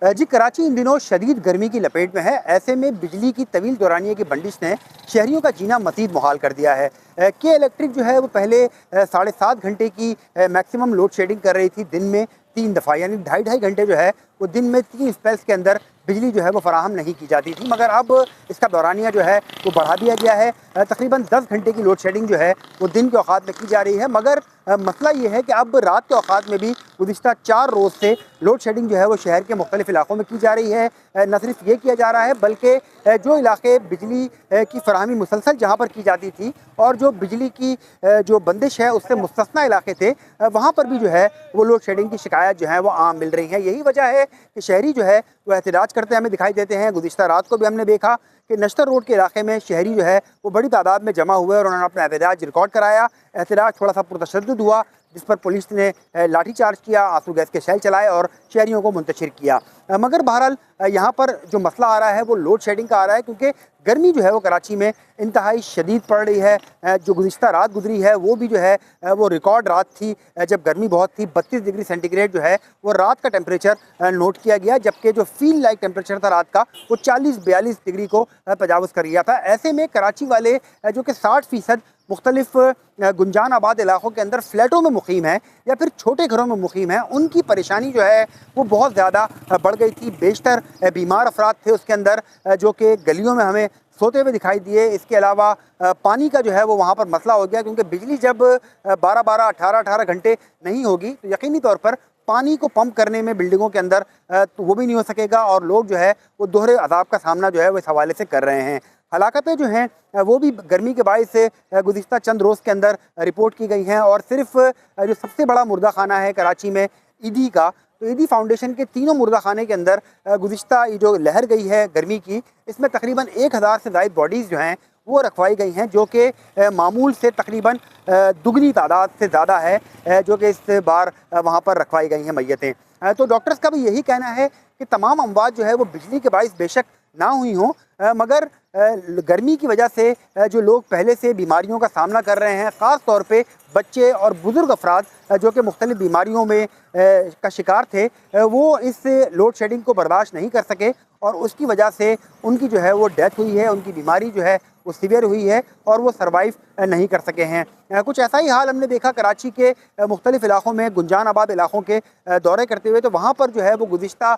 जी, कराची इन दिनों शदीद गर्मी की लपेट में है। ऐसे में बिजली की तवील दौरानिये की बंदिश ने शहरियों का जीना मज़ीद मुहाल कर दिया है। के इलेक्ट्रिक जो है वो पहले 7.5 घंटे की मैक्सिमम लोड शेडिंग कर रही थी दिन में 3 दफ़ा, यानी ढाई ढाई घंटे जो है वो दिन में 3 स्पेल्स के अंदर बिजली जो है वो फराहम नहीं की जाती थी। मगर अब इसका दौरानिया जो है वो बढ़ा दिया गया है। तकरीबन 10 घंटे की लोड शेडिंग जो है वो दिन के औकात में की जा रही है। मगर मसला ये है कि अब रात के औकात में भी गुज़िश्ता 4 रोज़ से लोड शेडिंग जो है वो शहर के मुख्तलिफ इलाकों में की जा रही है। न सिर्फ ये किया जा रहा है बल्कि जो इलाके बिजली की फराहमी मुसलसल जहाँ पर की जाती थी और जो बिजली की जो बंदिश है उससे मुस्तस्ना इलाके थे, वहाँ पर भी जो है वो लोड शेडिंग की शिकायत जो है वो आम मिल रही है। यही वजह है कि शहरी जो है वो एहतजाज करते हमें दिखाई देते हैं। गुज़िश्ता रात को भी हमने देखा कि नश्तर रोड के इलाके में शहरी जो है वो बड़ी तादाद में जमा हुए और उन्होंने अपना एहतजाज रिकॉर्ड कराया। एहतजाज थोड़ा सा पुरतशद्दुद हुआ, जिस पर पुलिस ने लाठीचार्ज किया, आंसू गैस के शेल चलाए और शहरियों को मुंतशिर किया। मगर बहरहाल यहाँ पर जो मसला आ रहा है वो लोड शेडिंग का आ रहा है, क्योंकि गर्मी जो है वो कराची में इंतहाई शदीद पड़ रही है। जो गुज़िश्ता रात गुजरी है वो भी जो है वो रिकॉर्ड रात थी जब गर्मी बहुत थी। 32 डिग्री सेंटीग्रेड जो है वो रात का टेम्परेचर नोट किया गया, जबकि जो फील लाइक टेम्परेचर था रात का वो 40-42 डिग्री को तजावुज़ कर गया था। ऐसे में कराची वाले जो कि 60% मुख्तलिफ गुंजान आबाद इलाकों के अंदर फ्लैटों में मुकीम है या फिर छोटे घरों में मुकीम है, उनकी परेशानी जो है वो बहुत ज़्यादा बढ़ गई थी। बेशतर बीमार अफराद थे उसके अंदर जो कि गलियों में हमें सोते हुए दिखाई दिए। इसके अलावा पानी का जो है वो वहाँ पर मसला हो गया, क्योंकि बिजली जब 12-12, 18-18 घंटे नहीं होगी तो यकीनी तौर पर पानी को पंप करने में बिल्डिंगों के अंदर तो वो भी नहीं हो सकेगा और लोग जो है वो दोहरे अजाब का सामना जो है वो इस हवाले से कर रहे हैं। हलाकतें जो हैं वो भी गर्मी के बायस से गुज़िश्ता चंद रोज़ के अंदर रिपोर्ट की गई हैं। और सिर्फ जो सबसे बड़ा मुर्दा खाना है कराची में ईदी का, तो ईदी फाउंडेशन के तीनों मुर्दा खाने के अंदर गुज़िश्ता ये जो लहर गई है गर्मी की, इसमें तकरीबन 1000 से ज़ायद बॉडीज़ जो हैं वो रखवाई गई हैं, जो कि मामूल से तकरीबन दुगनी तादाद से ज़्यादा है जो कि इस बार वहाँ पर रखवाई गई हैं मैयतें। तो डॉक्टर्स का भी यही कहना है कि तमाम अमवात जो है वो बिजली के बायस बेशक ना हुई हों, मगर गर्मी की वजह से जो लोग पहले से बीमारियों का सामना कर रहे हैं, ख़ास तौर पे बच्चे और बुज़ुर्ग अफराद जो कि मुख्तलिफ़ बीमारियों में का शिकार थे, वो इस लोड शेडिंग को बर्दाश्त नहीं कर सके और उसकी वजह से उनकी जो है वो डेथ हुई है, उनकी बीमारी जो है वो सीवियर हुई है और वो सर्वाइव नहीं कर सके हैं। कुछ ऐसा ही हाल हमने देखा कराची के मुख्तलिफ़ इलाकों में, गुंजान आबाद इलाकों के दौरे करते हुए, तो वहाँ पर जो है वो गुज़िश्ता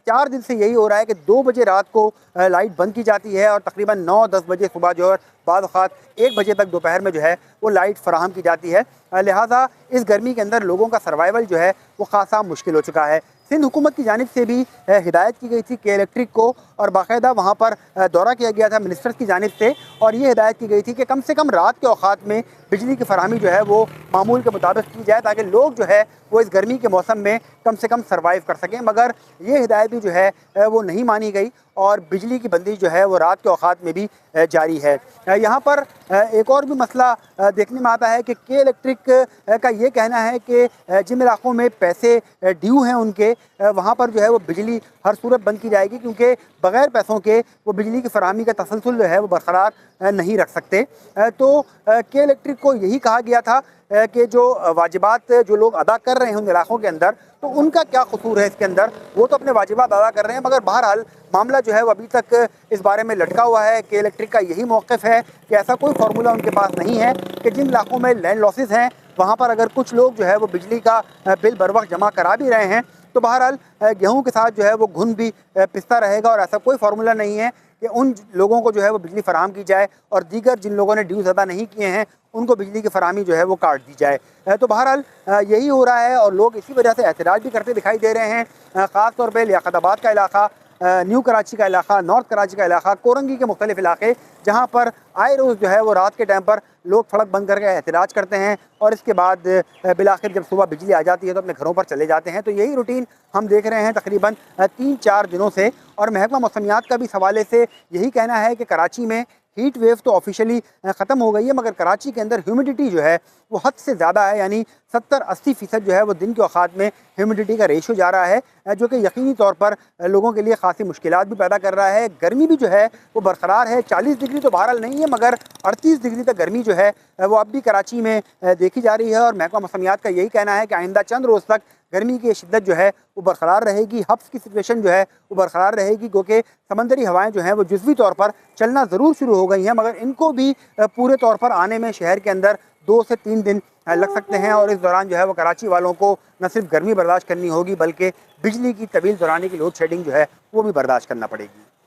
4 दिन से यही हो रहा है कि 2 बजे रात को लाइट बंद की जाती है और तकरीबन 9-10 बजे सुबह जो है बाद औक़ात 1 बजे तक दोपहर में जो है वो लाइट फ़राहम की जाती है। लिहाजा इस गर्मी के अंदर लोगों का सर्वाइवल जो है वो ख़ासा मुश्किल हो चुका है। सिंध हुकूमत की जानिब से भी हिदायत की गई थी के इलेक्ट्रिक को और बाकायदा वहाँ पर दौरा किया गया था मिनिस्टर्स की जानिब से, और ये हिदायत की गई थी कि कम से कम रात के औक़ात में बिजली की फरहमी जो है वो मामूल के मुताबिक की जाए, ताकि लोग जो है वो इस गर्मी के मौसम में कम से कम सर्वाइव कर सकें। मगर ये हिदायत भी जो है वो नहीं मानी गई और बिजली की बंदिश जो है वो रात के औक़ात में भी जारी है। यहाँ पर एक और भी मसला देखने में आता है कि के इलेक्ट्रिक का ये कहना है कि जिन इलाकों में पैसे ड्यू हैं उनके, वहाँ पर जो है वो बिजली हर सूरत बंद की जाएगी, क्योंकि बग़ैर पैसों के वो बिजली की फरहमी का तसलसल जो है वो बरकरार नहीं रख सकते। तो के इलेक्ट्रिक को यही कहा गया था कि जो वाजिबात जो लोग अदा कर रहे हैं उन इलाकों के अंदर, तो उनका क्या कसूर है इसके अंदर, वो तो अपने वाजिबात अदा कर रहे हैं। मगर बहरहाल मामला जो है वो अभी तक इस बारे में लटका हुआ है। के इलेक्ट्रिक का यही मौक़िफ़ है कि ऐसा कोई फार्मूला उनके पास नहीं है कि जिन इलाकों में लैंड लॉसेस हैं वहाँ पर अगर कुछ लोग जो है वो बिजली का बिल बर वक्त जमा करा भी रहे हैं तो बहरहाल गेहूँ के साथ जो है वो घुन भी पिसता रहेगा, और ऐसा कोई फार्मूला नहीं है कि उन लोगों को जो है वो बिजली फराहम की जाए और दीगर जिन लोगों ने ड्यूज़ अदा नहीं किए हैं उनको बिजली की फराहमी जो है वो काट दी जाए। तो बहरहाल यही हो रहा है और लोग इसी वजह से एहतजाज भी करते दिखाई दे रहे हैं। ख़ास तौर पर लियाकताबाद का इलाका, न्यू कराची का इलाका, नॉर्थ कराची का इलाका, कोरंगी के मुख्तलिफ इलाके, जहाँ पर आए रोज़ जो है वो रात के टाइम पर लोग सड़क बंद करके एहतजाज करते हैं और इसके बाद बिलाखिर जब सुबह बिजली आ जाती है तो अपने घरों पर चले जाते हैं। तो यही रूटीन हम देख रहे हैं तकरीबन 3-4 दिनों से। और महकमा मौसमियात का भी इस हवाले से यही कहना है कि कराची में हीट वेव तो ऑफिशियली ख़त्म हो गई है, मगर कराची के अंदर ह्यूमिडिटी जो है वो हद से ज़्यादा है, यानी 70-80% जो है वो दिन के औक़ात में ह्यूमिडिटी का रेशो जा रहा है, जो कि यकीनी तौर पर लोगों के लिए ख़ासी मुश्किलात भी पैदा कर रहा है। गर्मी भी जो है वो बरकरार है, 40 डिग्री तो बहरहाल नहीं है, मगर 38 डिग्री तक गर्मी जो है वो अब भी कराची में देखी जा रही है। और महकमा मौसमियात का यही कहना है कि आइंदा चंद रोज़ तक गर्मी की शिद्दत जो है वो बरकरार रहेगी। हब्स की सिचुएशन जो है वो बरकरार रहेगी, क्योंकि समंदरी हवाएं जो हैं वो जुज़वी तौर पर चलना ज़रूर शुरू हो गई हैं, मगर इनको भी पूरे तौर पर आने में शहर के अंदर 2 से 3 दिन लग सकते हैं। और इस दौरान जो है वो कराची वालों को न सिर्फ गर्मी बर्दाश्त करनी होगी, बल्कि बिजली की तवील दौरानी की लोड शेडिंग जो है वो भी बर्दाश्त करना पड़ेगी।